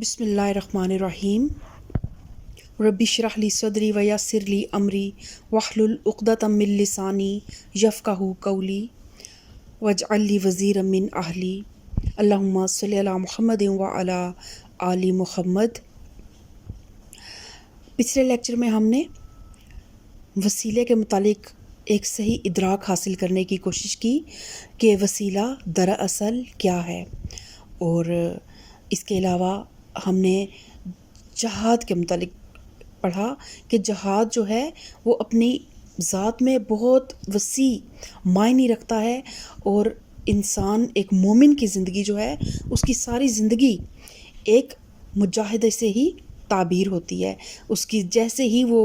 بسم اللہ الرحمن الرحیم رب اشرح لی صدری ویسر لی امری واحلل عقدۃ من لسانی یفقہوا قولی واجعل لی وزیرا من اہلی اللہم صلی علی محمد وعلی آل محمد۔ پچھلے لیکچر میں ہم نے وسیلے کے متعلق ایک صحیح ادراک حاصل کرنے کی کوشش کی کہ وسیلہ دراصل کیا ہے، اور اس کے علاوہ ہم نے جہاد کے متعلق پڑھا کہ جہاد جو ہے وہ اپنی ذات میں بہت وسیع معنی رکھتا ہے، اور انسان ایک مومن کی زندگی جو ہے اس کی ساری زندگی ایک مجاہدے سے ہی تعبیر ہوتی ہے۔ اس کی جیسے ہی وہ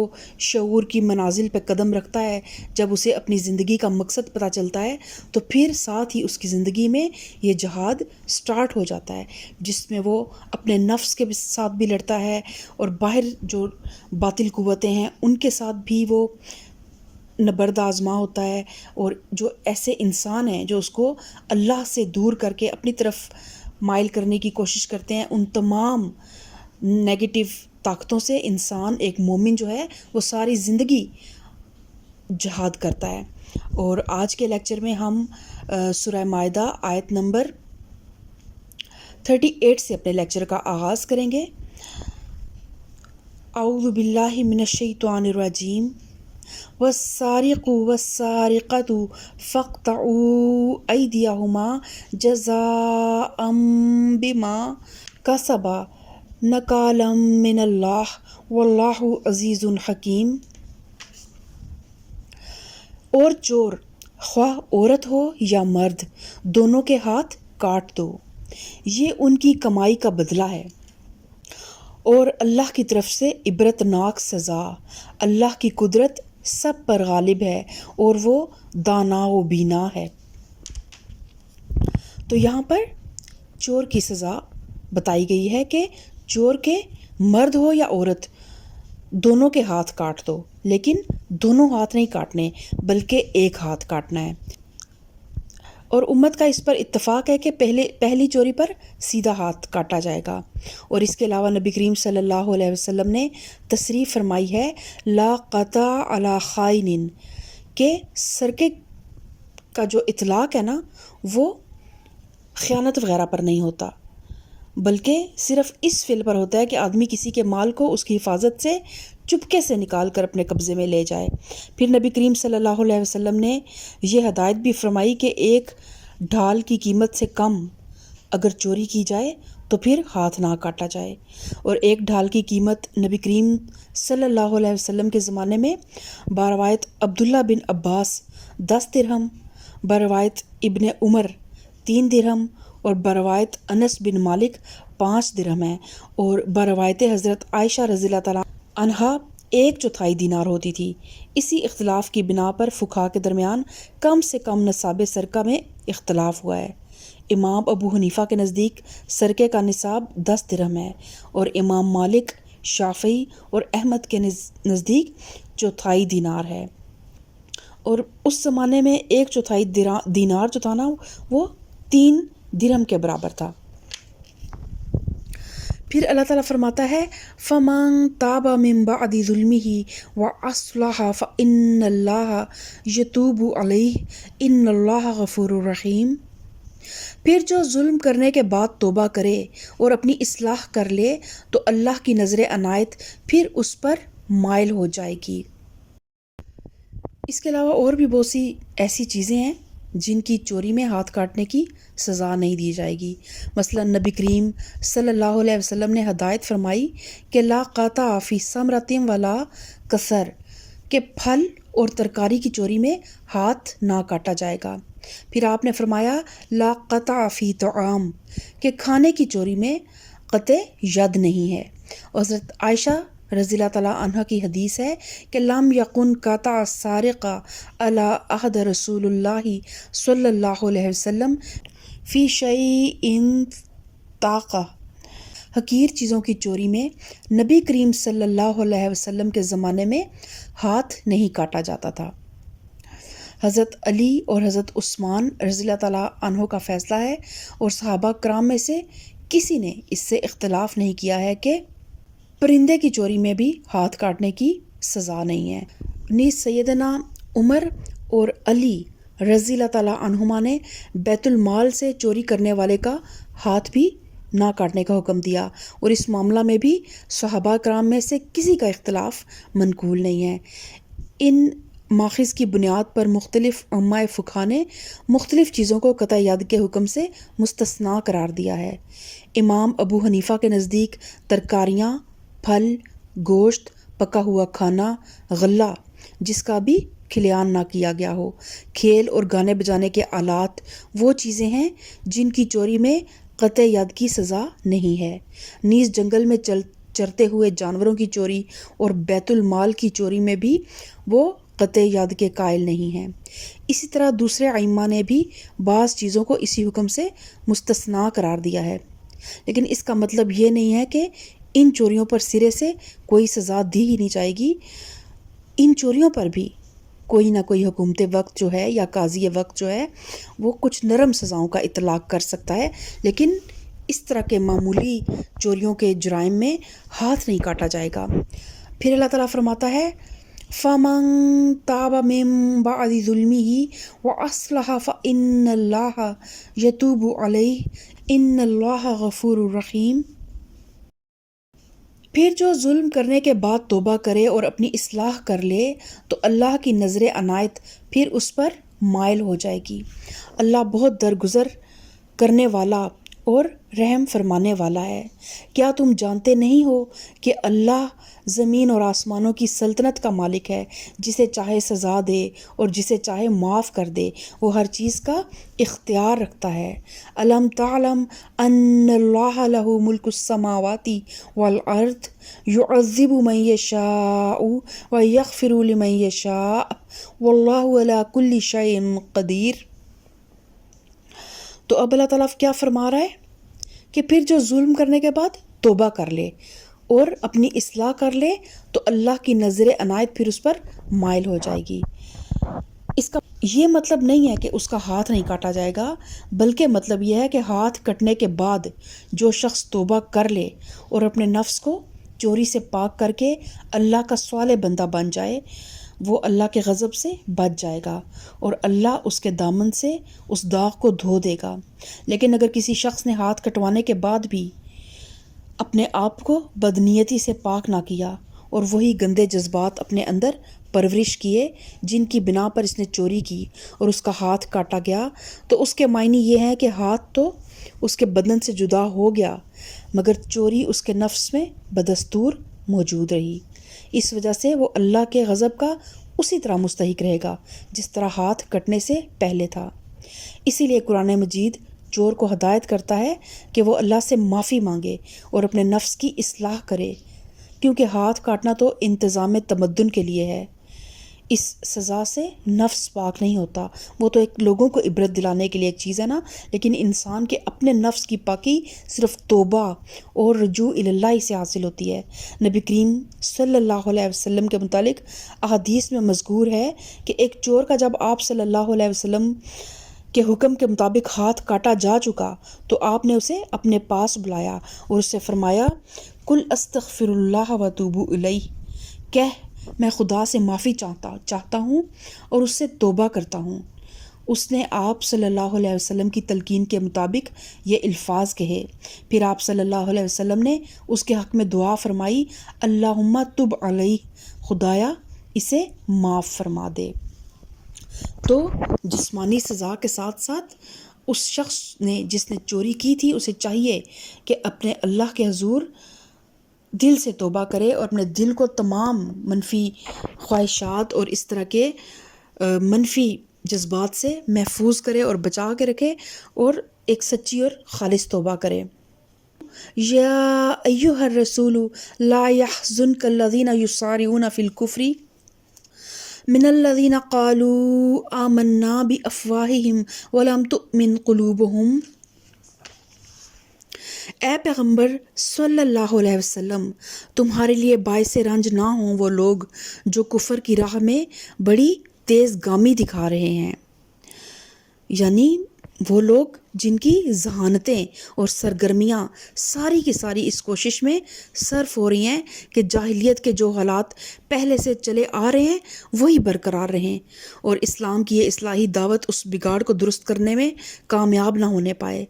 شعور کی منازل پہ قدم رکھتا ہے، جب اسے اپنی زندگی کا مقصد پتہ چلتا ہے تو پھر ساتھ ہی اس کی زندگی میں یہ جہاد سٹارٹ ہو جاتا ہے، جس میں وہ اپنے نفس کے ساتھ بھی لڑتا ہے، اور باہر جو باطل قوتیں ہیں ان کے ساتھ بھی وہ نبرد آزما ہوتا ہے، اور جو ایسے انسان ہیں جو اس کو اللہ سے دور کر کے اپنی طرف مائل کرنے کی کوشش کرتے ہیں، ان تمام نیگیٹو طاقتوں سے انسان ایک مومن جو ہے وہ ساری زندگی جہاد کرتا ہے۔ اور آج کے لیکچر میں ہم سورہ مائدہ آیت نمبر 38 سے اپنے لیکچر کا آغاز کریں گے۔ اعوذ باللہ من الشیطان الرجیم والسارق والسارقۃ فاقطعوا ایدیہما جزاء بما کسبا نکالا من اللہ واللہ عزیز حکیم۔ اور چور خواہ عورت ہو یا مرد دونوں کے ہاتھ کاٹ دو، یہ ان کی کمائی کا بدلہ ہے، اور اللہ کی طرف سے عبرتناک سزا۔ اللہ کی قدرت سب پر غالب ہے اور وہ دانا و بینا ہے۔ تو یہاں پر چور کی سزا بتائی گئی ہے کہ چور کے مرد ہو یا عورت دونوں کے ہاتھ کاٹ دو، لیکن دونوں ہاتھ نہیں کاٹنے بلکہ ایک ہاتھ کاٹنا ہے۔ اور امت کا اس پر اتفاق ہے کہ پہلی چوری پر سیدھا ہاتھ کاٹا جائے گا۔ اور اس کے علاوہ نبی کریم صلی اللہ علیہ وسلم نے تصریح فرمائی ہے لا قطع علی خائن، کہ سرقے کا جو اطلاق ہے نا وہ خیانت وغیرہ پر نہیں ہوتا، بلکہ صرف اس فعل پر ہوتا ہے کہ آدمی کسی کے مال کو اس کی حفاظت سے چپکے سے نکال کر اپنے قبضے میں لے جائے۔ پھر نبی کریم صلی اللہ علیہ وسلم نے یہ ہدایت بھی فرمائی کہ ایک ڈھال کی قیمت سے کم اگر چوری کی جائے تو پھر ہاتھ نہ کاٹا جائے۔ اور ایک ڈھال کی قیمت نبی کریم صلی اللہ علیہ وسلم کے زمانے میں بروایت عبداللہ بن عباس 10 درہم، بروایت ابن عمر 3 درہم، اور بروایت انس بن مالک 5 درہم ہے، اور بروایت حضرت عائشہ رضی اللہ تعالیٰ عنہا 1/4 دینار ہوتی تھی۔ اسی اختلاف کی بنا پر فقہا کے درمیان کم سے کم نصاب سرقہ میں اختلاف ہوا ہے۔ امام ابو حنیفہ کے نزدیک سرقے کا نصاب 10 درہم ہے، اور امام مالک، شافعی اور احمد کے نزدیک 1/4 دینار ہے۔ اور اس زمانے میں 1/4 دینار جو تھا نا وہ 3 درہم کے برابر تھا۔ پھر اللہ تعالیٰ فرماتا ہے فَمَن تَابَ مِن بَعْدِ ظُلْمِهِ وَأَصْلَحَ فَإِنَّ اللَّهَ يَتُوبُ عَلَيْهِ إِنَّ اللَّهَ غَفُورٌ رَحِيمٌ۔ پھر جو ظلم کرنے کے بعد توبہ کرے اور اپنی اصلاح کر لے تو اللہ کی نظر عنایت پھر اس پر مائل ہو جائے گی۔ اس کے علاوہ اور بھی بہت سی ایسی چیزیں ہیں جن کی چوری میں ہاتھ کاٹنے کی سزا نہیں دی جائے گی۔ مثلا نبی کریم صلی اللہ علیہ وسلم نے ہدایت فرمائی کہ لا قطع فی ثمرۃ ولا کسر، کہ پھل اور ترکاری کی چوری میں ہاتھ نہ کاٹا جائے گا۔ پھر آپ نے فرمایا لا قطع فی طعام، کہ کھانے کی چوری میں قطع ید نہیں ہے۔ اور حضرت عائشہ رضی اللہ تعالیٰ عنہ کی حدیث ہے کہ لم یکن قطع السارق علی عہد رسول اللہ صلی اللہ علیہ وسلم فی شیء طاقہ، حقیر چیزوں کی چوری میں نبی کریم صلی اللہ علیہ وسلم کے زمانے میں ہاتھ نہیں کاٹا جاتا تھا۔ حضرت علی اور حضرت عثمان رضی اللہ تعالیٰ عنہ کا فیصلہ ہے، اور صحابہ کرام میں سے کسی نے اس سے اختلاف نہیں کیا ہے کہ پرندے کی چوری میں بھی ہاتھ کاٹنے کی سزا نہیں ہے۔ نیز سیدنا عمر اور علی رضی اللہ تعالیٰ عنہما نے بیت المال سے چوری کرنے والے کا ہاتھ بھی نہ کاٹنے کا حکم دیا، اور اس معاملہ میں بھی صحابہ کرام میں سے کسی کا اختلاف منقول نہیں ہے۔ ان ماخذ کی بنیاد پر مختلف علماء فقہ نے مختلف چیزوں کو قطع ید کے حکم سے مستثنیٰ قرار دیا ہے۔ امام ابو حنیفہ کے نزدیک ترکاریاں، پھل، گوشت، پکا ہوا کھانا، غلہ جس کا بھی کھلیان نہ کیا گیا ہو، کھیل اور گانے بجانے کے آلات وہ چیزیں ہیں جن کی چوری میں قطع ید کی سزا نہیں ہے۔ نیز جنگل میں چرتے ہوئے جانوروں کی چوری اور بیت المال کی چوری میں بھی وہ قطع ید کے قائل نہیں ہیں۔ اسی طرح دوسرے ائمہ نے بھی بعض چیزوں کو اسی حکم سے مستثنیٰ قرار دیا ہے، لیکن اس کا مطلب یہ نہیں ہے کہ ان چوریوں پر سرے سے کوئی سزا دی ہی نہیں جائے گی۔ ان چوریوں پر بھی کوئی نہ کوئی حکومت وقت جو ہے یا قاضی وقت جو ہے وہ کچھ نرم سزاؤں کا اطلاق کر سکتا ہے، لیکن اس طرح کے معمولی چوریوں کے جرائم میں ہاتھ نہیں کاٹا جائے گا۔ پھر اللہ تعالیٰ فرماتا ہے فَمَن تَابَ مِن بَعْدِ ظُلْمِهِ وَأَصْلَحَ فَإِنَّ اللَّهَ يَتُوبُ عَلَيْهِ إِنَّ اللَّهَ غَفُورٌ رَحِيمٌ۔ پھر جو ظلم کرنے کے بعد توبہ کرے اور اپنی اصلاح کر لے تو اللہ کی نظر عنایت پھر اس پر مائل ہو جائے گی۔ اللہ بہت درگزر کرنے والا اور رحم فرمانے والا ہے۔ کیا تم جانتے نہیں ہو کہ اللہ زمین اور آسمانوں کی سلطنت کا مالک ہے، جسے چاہے سزا دے اور جسے چاہے معاف کر دے، وہ ہر چیز کا اختیار رکھتا ہے۔ الم تعلم ان اللہ لہ ملک السماوات والارض یعذب من یشاء ویغفر لمن یشاء واللہ علی کل شیء قدیر۔ تو اب اللہ تعالیٰ کیا فرما رہا ہے کہ پھر جو ظلم کرنے کے بعد توبہ کر لے اور اپنی اصلاح کر لے تو اللہ کی نظر عنایت پھر اس پر مائل ہو جائے گی۔ اس کا یہ مطلب نہیں ہے کہ اس کا ہاتھ نہیں کاٹا جائے گا، بلکہ مطلب یہ ہے کہ ہاتھ کٹنے کے بعد جو شخص توبہ کر لے اور اپنے نفس کو چوری سے پاک کر کے اللہ کا صالح بندہ بن جائے، وہ اللہ کے غضب سے بچ جائے گا اور اللہ اس کے دامن سے اس داغ کو دھو دے گا۔ لیکن اگر کسی شخص نے ہاتھ کٹوانے کے بعد بھی اپنے آپ کو بدنیتی سے پاک نہ کیا اور وہی گندے جذبات اپنے اندر پرورش کیے جن کی بنا پر اس نے چوری کی اور اس کا ہاتھ کاٹا گیا، تو اس کے معنی یہ ہے کہ ہاتھ تو اس کے بدن سے جدا ہو گیا مگر چوری اس کے نفس میں بدستور موجود رہی۔ اس وجہ سے وہ اللہ کے غضب کا اسی طرح مستحق رہے گا جس طرح ہاتھ کٹنے سے پہلے تھا۔ اسی لیے قرآن مجید چور کو ہدایت کرتا ہے کہ وہ اللہ سے معافی مانگے اور اپنے نفس کی اصلاح کرے، کیونکہ ہاتھ کاٹنا تو انتظام تمدن کے لیے ہے۔ اس سزا سے نفس پاک نہیں ہوتا، وہ تو ایک لوگوں کو عبرت دلانے کے لیے ایک چیز ہے نا، لیکن انسان کے اپنے نفس کی پاکی صرف توبہ اور رجوع اللہ سے حاصل ہوتی ہے۔ نبی کریم صلی اللہ علیہ وسلم کے متعلق احادیث میں مذکور ہے کہ ایک چور کا جب آپ صلی اللہ علیہ وسلم کے حکم کے مطابق ہاتھ کاٹا جا چکا تو آپ نے اسے اپنے پاس بلایا اور اس سے فرمایا قل استغفر اللہ واتوب الیہ، کہہ میں خدا سے معافی چاہتا ہوں اور اس سے توبہ کرتا ہوں۔ اس نے آپ صلی اللہ علیہ وسلم کی تلقین کے مطابق یہ الفاظ کہے، پھر آپ صلی اللہ علیہ وسلم نے اس کے حق میں دعا فرمائی اللہم تب علیہ، خدایا اسے معاف فرما دے۔ تو جسمانی سزا کے ساتھ ساتھ اس شخص نے جس نے چوری کی تھی اسے چاہیے کہ اپنے اللہ کے حضور دل سے توبہ کرے اور اپنے دل کو تمام منفی خواہشات اور اس طرح کے منفی جذبات سے محفوظ کرے اور بچا کے رکھے اور ایک سچی اور خالص توبہ کرے۔ یا ایھا الرسول لا يحزنک الذین یسارعون فی الکفر من الذین قالوا آمنا بافواہہم ولم تؤمن قلوبہم۔ اے پیغمبر صلی اللہ علیہ وسلم، تمہارے لیے باعث رنج نہ ہوں وہ لوگ جو کفر کی راہ میں بڑی تیز گامی دکھا رہے ہیں، یعنی وہ لوگ جن کی ذہانتیں اور سرگرمیاں ساری کی ساری اس کوشش میں صرف ہو رہی ہیں کہ جاہلیت کے جو حالات پہلے سے چلے آ رہے ہیں وہی برقرار رہیں، اور اسلام کی یہ اصلاحی دعوت اس بگاڑ کو درست کرنے میں کامیاب نہ ہونے پائے۔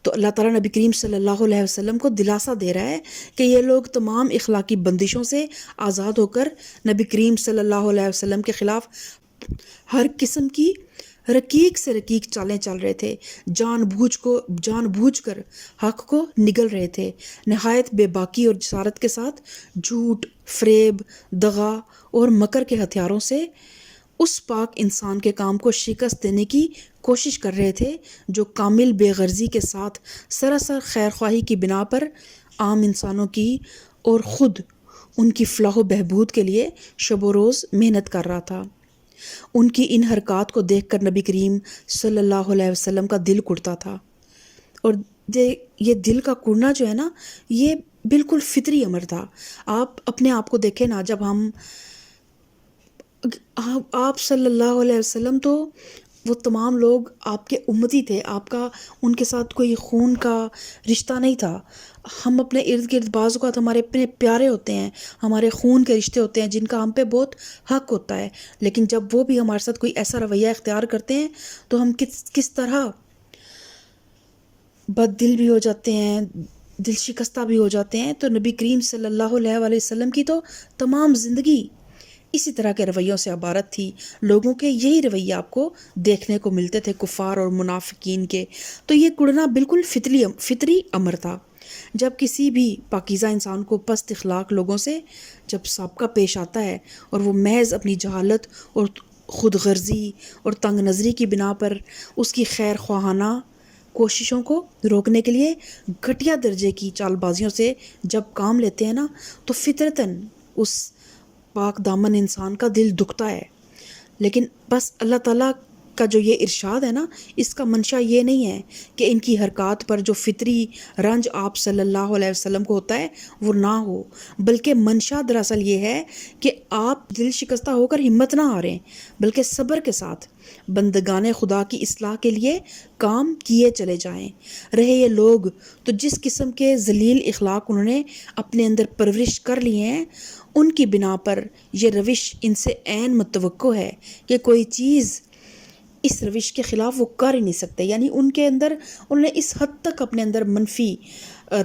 تو اللہ تعالیٰ نبی کریم صلی اللہ علیہ وسلم کو دلاسا دے رہا ہے کہ یہ لوگ تمام اخلاقی بندشوں سے آزاد ہو کر نبی کریم صلی اللہ علیہ وسلم کے خلاف ہر قسم کی رقیق سے رقیق چالیں چل رہے تھے، جان بوجھ کر حق کو نگل رہے تھے، نہایت بے باکی اور جسارت کے ساتھ جھوٹ، فریب، دغا اور مکر کے ہتھیاروں سے اس پاک انسان کے کام کو شکست دینے کی کوشش کر رہے تھے جو کامل بے غرضی کے ساتھ سراسر خیر خواہی کی بنا پر عام انسانوں کی اور خود ان کی فلاح و بہبود کے لیے شب و روز محنت کر رہا تھا۔ ان کی ان حرکات کو دیکھ کر نبی کریم صلی اللہ علیہ وسلم کا دل کڑتا تھا، اور یہ دل کا کڑنا جو ہے نا، یہ بالکل فطری امر تھا۔ آپ اپنے آپ کو دیکھیں نا، جب آپ صلی اللہ علیہ وسلم، تو وہ تمام لوگ آپ کے امتی تھے، آپ کا ان کے ساتھ کوئی خون کا رشتہ نہیں تھا۔ ہم اپنے ارد گرد بعض اوقات ہمارے اپنے پیارے ہوتے ہیں، ہمارے خون کے رشتے ہوتے ہیں جن کا ہم پہ بہت حق ہوتا ہے، لیکن جب وہ بھی ہمارے ساتھ کوئی ایسا رویہ اختیار کرتے ہیں تو ہم کس طرح بد دل بھی ہو جاتے ہیں، دل شکستہ بھی ہو جاتے ہیں۔ تو نبی کریم صلی اللہ علیہ وسلم کی تو تمام زندگی اسی طرح کے رویوں سے عبارت تھی۔ لوگوں کے یہی رویہ آپ کو دیکھنے کو ملتے تھے، کفار اور منافقین کے۔ تو یہ کڑنا بالکل فطری امر تھا۔ جب کسی بھی پاکیزہ انسان کو پست اخلاق لوگوں سے جب سابقہ پیش آتا ہے اور وہ محض اپنی جہالت اور خود غرضی اور تنگ نظری کی بنا پر اس کی خیر خواہانہ کوششوں کو روکنے کے لیے گھٹیا درجے کی چال بازیوں سے جب کام لیتے ہیں نا، تو فطرتاً اس پاک دامن انسان کا دل دکھتا ہے۔ لیکن بس اللہ تعالیٰ کا جو یہ ارشاد ہے نا، اس کا منشا یہ نہیں ہے کہ ان کی حرکات پر جو فطری رنج آپ صلی اللہ علیہ وسلم کو ہوتا ہے وہ نہ ہو، بلکہ منشا دراصل یہ ہے کہ آپ دل شکستہ ہو کر ہمت نہ ہاریں، بلکہ صبر کے ساتھ بندگان خدا کی اصلاح کے لیے کام کیے چلے جائیں۔ رہے یہ لوگ تو جس قسم کے ذلیل اخلاق انہوں نے اپنے اندر پرورش کر لیے ہیں، ان کی بنا پر یہ روش ان سے عین متوقع ہے کہ کوئی چیز اس روش کے خلاف وہ کر ہی نہیں سکتے۔ یعنی ان کے اندر انہوں نے اس حد تک اپنے اندر منفی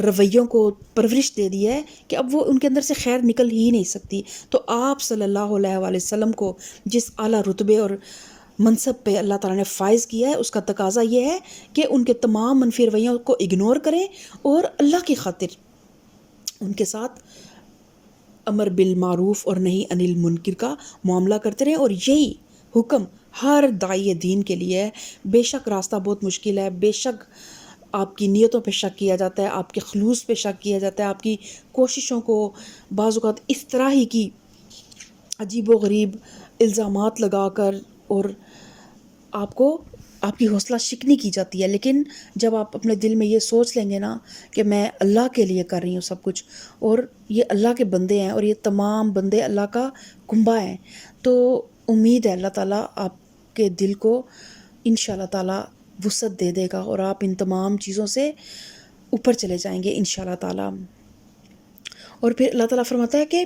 رویوں کو پرورش دے دی ہے کہ اب وہ ان کے اندر سے خیر نکل ہی نہیں سکتی۔ تو آپ صلی اللہ علیہ وسلم کو جس اعلیٰ رتبے اور منصب پہ اللہ تعالیٰ نے فائز کیا ہے، اس کا تقاضا یہ ہے کہ ان کے تمام منفی رویوں کو اگنور کریں اور اللہ کی خاطر ان کے ساتھ امر بالمعروف اور نہی عن المنکر کا معاملہ کرتے رہیں۔ اور یہی حکم ہر داعی دین کے لیے ہے۔ بے شک راستہ بہت مشکل ہے، بے شک آپ کی نیتوں پہ شک کیا جاتا ہے، آپ کے خلوص پہ شک کیا جاتا ہے، آپ کی کوششوں کو بعض اوقات اس طرح ہی کی عجیب و غریب الزامات لگا کر اور آپ کی حوصلہ شکنی کی جاتی ہے۔ لیکن جب آپ اپنے دل میں یہ سوچ لیں گے نا کہ میں اللہ کے لیے کر رہی ہوں سب کچھ، اور یہ اللہ کے بندے ہیں اور یہ تمام بندے اللہ کا کنبہ ہیں، تو امید ہے اللہ تعالیٰ آپ کے دل کو انشاءاللہ تعالیٰ وسعت دے دے گا اور آپ ان تمام چیزوں سے اوپر چلے جائیں گے انشاءاللہ تعالیٰ۔ اور پھر اللہ تعالیٰ فرماتا ہے کہ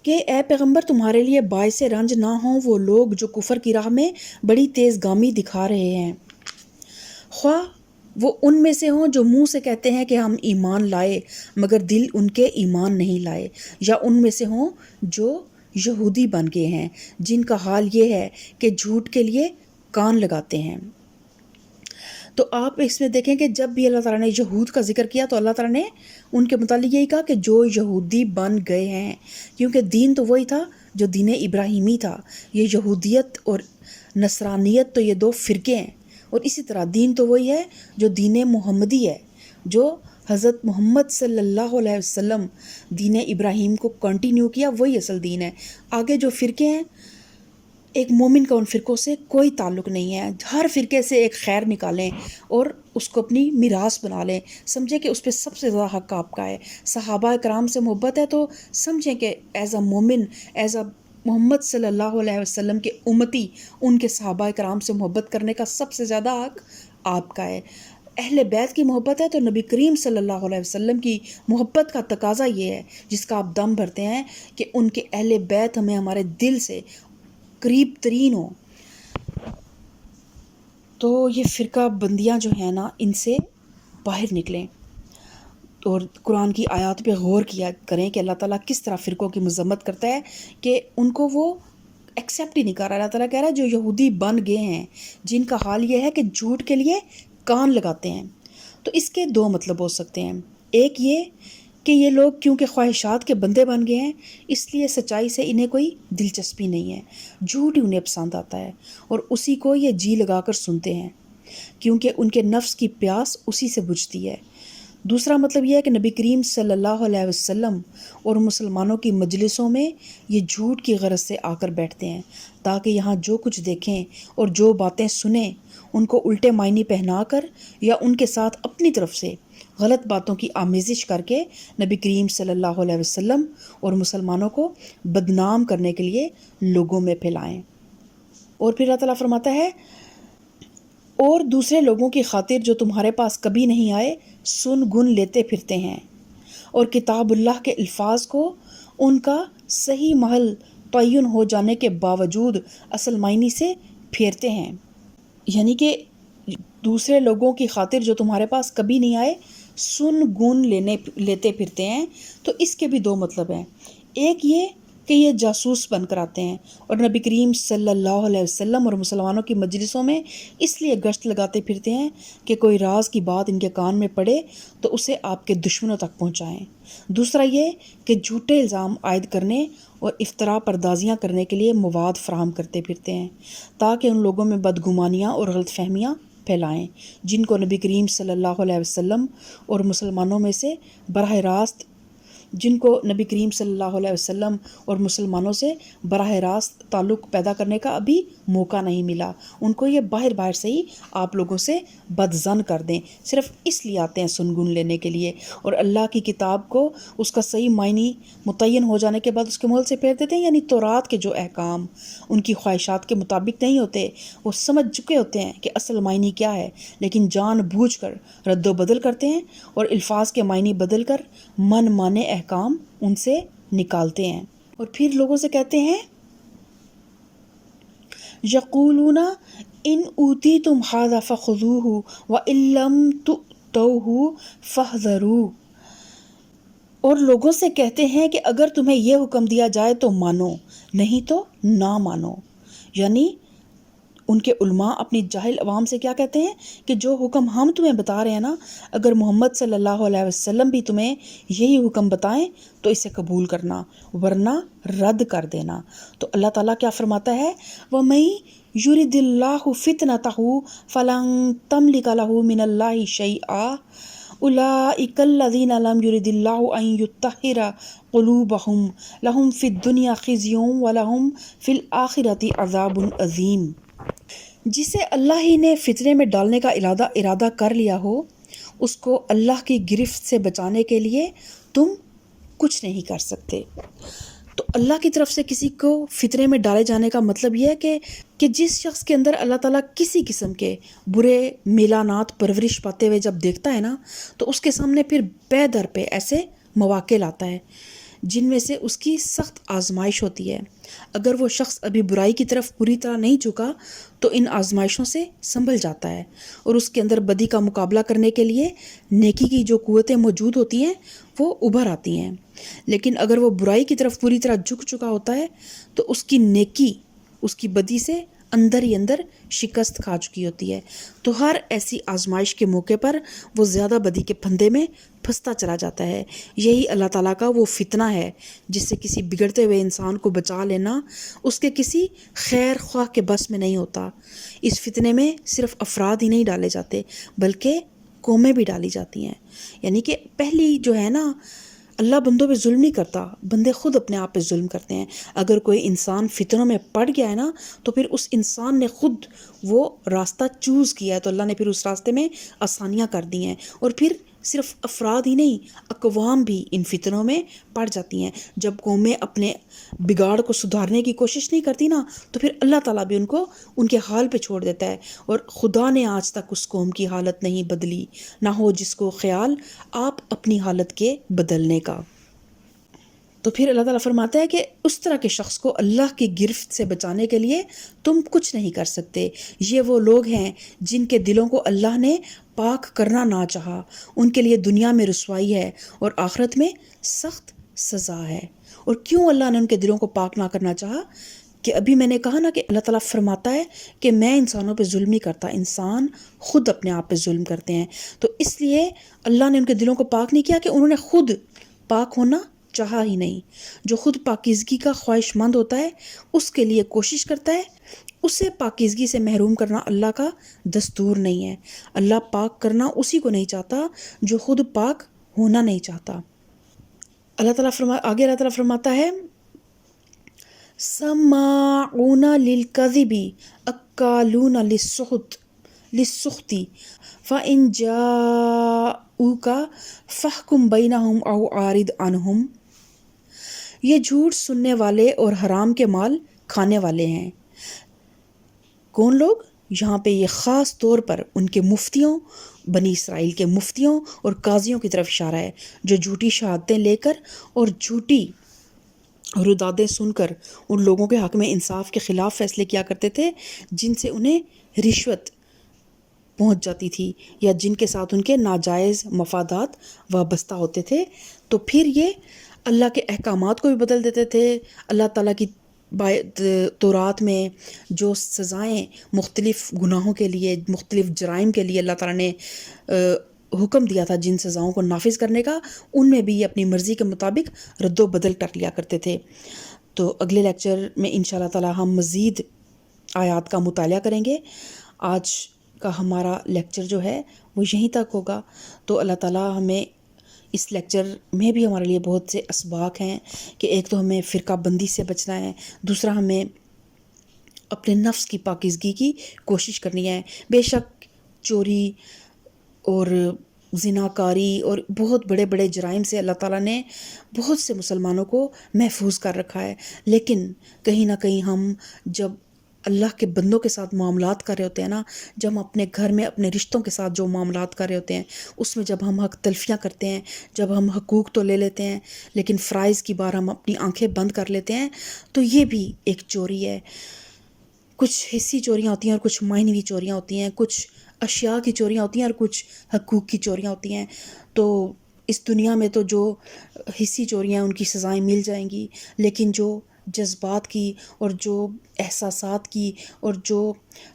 اے پیغمبر، تمہارے لیے باعث رنج نہ ہوں وہ لوگ جو کفر کی راہ میں بڑی تیز گامی دکھا رہے ہیں، خواہ وہ ان میں سے ہوں جو منہ سے کہتے ہیں کہ ہم ایمان لائے مگر دل ان کے ایمان نہیں لائے، یا ان میں سے ہوں جو یہودی بن گئے ہیں جن کا حال یہ ہے کہ جھوٹ کے لیے کان لگاتے ہیں۔ تو آپ اس میں دیکھیں کہ جب بھی اللہ تعالیٰ نے یہود کا ذکر کیا تو اللہ تعالیٰ نے ان کے متعلق یہی کہا کہ جو یہودی بن گئے ہیں، کیونکہ دین تو وہی تھا جو دین ابراہیمی تھا۔ یہ یہودیت اور نصرانیت تو یہ دو فرقے ہیں، اور اسی طرح دین تو وہی ہے جو دین محمدی ہے، جو حضرت محمد صلی اللہ علیہ وسلم دین ابراہیم کو کنٹینیو کیا، وہی اصل دین ہے۔ آگے جو فرقے ہیں، ایک مومن کا ان فرقوں سے کوئی تعلق نہیں ہے۔ ہر فرقے سے ایک خیر نکالیں اور اس کو اپنی میراث بنا لیں، سمجھیں کہ اس پہ سب سے زیادہ حق آپ کا ہے۔ صحابہ کرام سے محبت ہے تو سمجھیں کہ ایز اے مومن، ایز اے محمد صلی اللہ علیہ وسلم کے امتی، ان کے صحابہ کرام سے محبت کرنے کا سب سے زیادہ حق آپ کا ہے۔ اہل بیت کی محبت ہے تو نبی کریم صلی اللہ علیہ وسلم کی محبت کا تقاضا یہ ہے، جس کا آپ دم بھرتے ہیں کہ ان کے اہل بیت ہمیں ہمارے دل سے قریب ترین ہوں۔ تو یہ فرقہ بندیاں جو ہیں نا، ان سے باہر نکلیں اور قرآن کی آیات پہ غور کیا کریں کہ اللہ تعالیٰ کس طرح فرقوں کی مذمت کرتا ہے، کہ ان کو وہ ایکسیپٹ ہی نہیں کر رہا۔ اللہ تعالیٰ کہہ رہا ہے جو یہودی بن گئے ہیں، جن کا حال یہ ہے کہ جھوٹ کے لیے کان لگاتے ہیں۔ تو اس کے دو مطلب ہو سکتے ہیں۔ ایک یہ کہ یہ لوگ کیونکہ خواہشات کے بندے بن گئے ہیں، اس لیے سچائی سے انہیں کوئی دلچسپی نہیں ہے، جھوٹ ہی انہیں پسند آتا ہے اور اسی کو یہ جی لگا کر سنتے ہیں، کیونکہ ان کے نفس کی پیاس اسی سے بجھتی ہے۔ دوسرا مطلب یہ ہے کہ نبی کریم صلی اللہ علیہ وسلم اور مسلمانوں کی مجلسوں میں یہ جھوٹ کی غرض سے آ کر بیٹھتے ہیں، تاکہ یہاں جو کچھ دیکھیں اور جو باتیں سنیں ان کو الٹے معنی پہنا کر یا ان کے ساتھ اپنی طرف سے غلط باتوں کی آمیزش کر کے نبی کریم صلی اللہ علیہ وسلم اور مسلمانوں کو بدنام کرنے کے لیے لوگوں میں پھیلائیں۔ اور پھر اللہ تعالیٰ فرماتا ہے، اور دوسرے لوگوں کی خاطر جو تمہارے پاس کبھی نہیں آئے سن گن لیتے پھرتے ہیں، اور کتاب اللہ کے الفاظ کو ان کا صحیح محل تعین ہو جانے کے باوجود اصل معنی سے پھیرتے ہیں۔ یعنی کہ دوسرے لوگوں کی خاطر جو تمہارے پاس کبھی نہیں آئے سن گن لیتے پھرتے ہیں، تو اس کے بھی دو مطلب ہیں۔ ایک یہ کہ یہ جاسوس بن کر آتے ہیں اور نبی کریم صلی اللہ علیہ وسلم اور مسلمانوں کی مجلسوں میں اس لیے گشت لگاتے پھرتے ہیں کہ کوئی راز کی بات ان کے کان میں پڑے تو اسے آپ کے دشمنوں تک پہنچائیں۔ دوسرا یہ کہ جھوٹے الزام عائد کرنے اور افتراء پردازیاں کرنے کے لیے مواد فراہم کرتے پھرتے ہیں، تاکہ ان لوگوں میں بدگمانیاں اور غلط فہمیاں پھیلائیں جن کو نبی کریم صلی اللہ علیہ وسلم اور مسلمانوں میں سے براہ راست تعلق پیدا کرنے کا ابھی موقع نہیں ملا۔ ان کو یہ باہر سے ہی آپ لوگوں سے بدظن کر دیں، صرف اس لیے آتے ہیں سنگن لینے کے لیے، اور اللہ کی کتاب کو اس کا صحیح معنی متعین ہو جانے کے بعد اس کے محل سے پھیر دیتے ہیں۔ یعنی تورات کے جو احکام ان کی خواہشات کے مطابق نہیں ہوتے، وہ سمجھ چکے ہوتے ہیں کہ اصل معنی کیا ہے، لیکن جان بوجھ کر رد و بدل کرتے ہیں اور الفاظ کے معنی بدل کر من مانے احکام ان سے نکالتے ہیں، اور پھر لوگوں سے کہتے ہیں یقولون ان اوتیتم ھذا فخذوہ وان لم تؤتوہ فاحذروا، اور لوگوں سے کہتے ہیں کہ اگر تمہیں یہ حکم دیا جائے تو مانو، نہیں تو نہ مانو۔ یعنی ان کے علماء اپنی جاہل عوام سے کیا کہتے ہیں کہ جو حکم ہم تمہیں بتا رہے ہیں نا، اگر محمد صلی اللہ علیہ وسلم بھی تمہیں یہی حکم بتائیں تو اسے قبول کرنا، ورنہ رد کر دینا۔ تو اللہ تعالیٰ کیا فرماتا ہے، وَمَن يُرِدِ اللَّهُ فِتْنَتَهُ فَلَن تَمْلِكَ لَهُ مِنَ اللَّهِ شَيْئًا أُولَٰئِكَ الَّذِينَ لَمْ يُرِدِ اللَّهُ أَن يُطَهِّرَ قُلُوبَهُمْ لَهُمْ فِي الدُّنْيَا خِزْيٌ وَلَهُمْ فِي الْآخِرَةِ عَذَابٌ عَظِيمٌ۔ جسے اللہ ہی نے فتنے میں ڈالنے کا ارادہ کر لیا ہو، اس کو اللہ کی گرفت سے بچانے کے لیے تم کچھ نہیں کر سکتے۔ تو اللہ کی طرف سے کسی کو فتنے میں ڈالے جانے کا مطلب یہ ہے کہ جس شخص کے اندر اللہ تعالیٰ کسی قسم کے برے میلانات پرورش پاتے ہوئے جب دیکھتا ہے نا، تو اس کے سامنے پھر بے در پہ ایسے مواقع لاتا ہے جن میں سے اس کی سخت آزمائش ہوتی ہے۔ اگر وہ شخص ابھی برائی کی طرف پوری طرح نہیں جھکا تو ان آزمائشوں سے سنبھل جاتا ہے، اور اس کے اندر بدی کا مقابلہ کرنے کے لیے نیکی کی جو قوتیں موجود ہوتی ہیں وہ ابھر آتی ہیں۔ لیکن اگر وہ برائی کی طرف پوری طرح جھک چکا ہوتا ہے تو اس کی نیکی اس کی بدی سے اندر ہی اندر شکست کھا چکی ہوتی ہے۔ تو ہر ایسی آزمائش کے موقع پر وہ زیادہ بدی کے پھندے میں پھنستا چلا جاتا ہے۔ یہی اللہ تعالیٰ کا وہ فتنہ ہے جس سے کسی بگڑتے ہوئے انسان کو بچا لینا اس کے کسی خیر خواہ کے بس میں نہیں ہوتا۔ اس فتنے میں صرف افراد ہی نہیں ڈالے جاتے بلکہ قومیں بھی ڈالی جاتی ہیں۔ یعنی کہ پہلی جو ہے نا، اللہ بندوں پہ ظلم نہیں کرتا، بندے خود اپنے آپ پہ ظلم کرتے ہیں۔ اگر کوئی انسان فتنوں میں پڑ گیا ہے نا، تو پھر اس انسان نے خود وہ راستہ چوز کیا ہے، تو اللہ نے پھر اس راستے میں آسانیاں کر دی ہیں، اور پھر صرف افراد ہی نہیں اقوام بھی ان فتنوں میں پڑ جاتی ہیں. جب قومیں اپنے بگاڑ کو سدھارنے کی کوشش نہیں کرتی نا تو پھر اللہ تعالیٰ بھی ان کو ان کے حال پہ چھوڑ دیتا ہے. اور خدا نے آج تک اس قوم کی حالت نہیں بدلی، نہ ہو جس کو خیال آپ اپنی حالت کے بدلنے کا. تو پھر اللہ تعالیٰ فرماتا ہے کہ اس طرح کے شخص کو اللہ کی گرفت سے بچانے کے لیے تم کچھ نہیں کر سکتے. یہ وہ لوگ ہیں جن کے دلوں کو اللہ نے پاک کرنا نہ چاہا. ان کے لیے دنیا میں رسوائی ہے اور آخرت میں سخت سزا ہے. اور کیوں اللہ نے ان کے دلوں کو پاک نہ کرنا چاہا؟ کہ ابھی میں نے کہا نا کہ اللہ تعالیٰ فرماتا ہے کہ میں انسانوں پہ ظلم نہیں کرتا، انسان خود اپنے آپ پہ ظلم کرتے ہیں. تو اس لیے اللہ نے ان کے دلوں کو پاک نہیں کیا کہ انہوں نے خود پاک ہونا چاہا ہی نہیں. جو خود پاکیزگی کا خواہش مند ہوتا ہے اس کے لیے کوشش کرتا ہے، اسے پاکیزگی سے محروم کرنا اللہ کا دستور نہیں ہے. اللہ پاک کرنا اسی کو نہیں چاہتا جو خود پاک ہونا نہیں چاہتا. آگے اللہ تعالیٰ فرماتا ہے سماعون للکذب اکالون للسحت فإن جاءوک فاحکم بینہم او اعرض عنہم. یہ جھوٹ سننے والے اور حرام کے مال کھانے والے ہیں. کون لوگ؟ یہاں پہ یہ خاص طور پر ان کے مفتیوں، بنی اسرائیل کے مفتیوں اور قاضیوں کی طرف اشارہ ہے جو جھوٹی شہادتیں لے کر اور جھوٹی ردادیں سن کر ان لوگوں کے حق میں انصاف کے خلاف فیصلے کیا کرتے تھے جن سے انہیں رشوت پہنچ جاتی تھی یا جن کے ساتھ ان کے ناجائز مفادات وابستہ ہوتے تھے. تو پھر یہ اللہ کے احکامات کو بھی بدل دیتے تھے. اللہ تعالیٰ کی تورات میں جو سزائیں مختلف گناہوں کے لیے، مختلف جرائم کے لیے اللہ تعالیٰ نے حکم دیا تھا جن سزاؤں کو نافذ کرنے کا، ان میں بھی یہ اپنی مرضی کے مطابق رد و بدل کر لیا کرتے تھے. تو اگلے لیکچر میں انشاءاللہ تعالیٰ ہم مزید آیات کا مطالعہ کریں گے. آج کا ہمارا لیکچر جو ہے وہ یہیں تک ہوگا. تو اللہ تعالیٰ ہمیں اس لیکچر میں بھی ہمارے لیے بہت سے اسباق ہیں کہ ایک تو ہمیں فرقہ بندی سے بچنا ہے، دوسرا ہمیں اپنے نفس کی پاکیزگی کی کوشش کرنی ہے. بے شک چوری اور زناکاری اور بہت بڑے بڑے جرائم سے اللہ تعالیٰ نے بہت سے مسلمانوں کو محفوظ کر رکھا ہے، لیکن کہیں نہ کہیں ہم جب اللہ کے بندوں کے ساتھ معاملات کر رہے ہوتے ہیں نا، جب ہم اپنے گھر میں اپنے رشتوں کے ساتھ جو معاملات کر رہے ہوتے ہیں اس میں جب ہم حق تلفیاں کرتے ہیں، جب ہم حقوق تو لے لیتے ہیں لیکن فرائض کی بار ہم اپنی آنکھیں بند کر لیتے ہیں، تو یہ بھی ایک چوری ہے. کچھ حصی چوریاں ہوتی ہیں اور کچھ معنوی چوریاں ہوتی ہیں، کچھ اشیاء کی چوریاں ہوتی ہیں اور کچھ حقوق کی چوریاں ہوتی ہیں. تو اس دنیا میں تو جو حصی چوریاں ان کی سزائیں مل جائیں گی، لیکن جو جذبات کی اور جو احساسات کی اور جو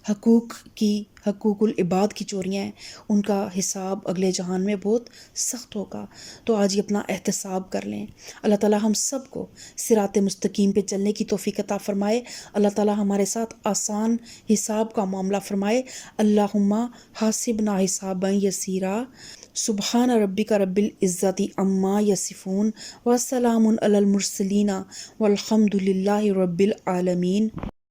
حقوق کی، حقوق العباد کی چوریاں ہیں، ان کا حساب اگلے جہان میں بہت سخت ہوگا. تو آج یہ اپنا احتساب کر لیں. اللہ تعالیٰ ہم سب کو صراط مستقیم پہ چلنے کی توفیق عطا فرمائے. اللہ تعالیٰ ہمارے ساتھ آسان حساب کا معاملہ فرمائے. اللہم حاسبنا حسابا یسیرا. سبحان ربک رب العزت عما یصفون وسلام علی المرسلین والحمد للہ رب العالمین.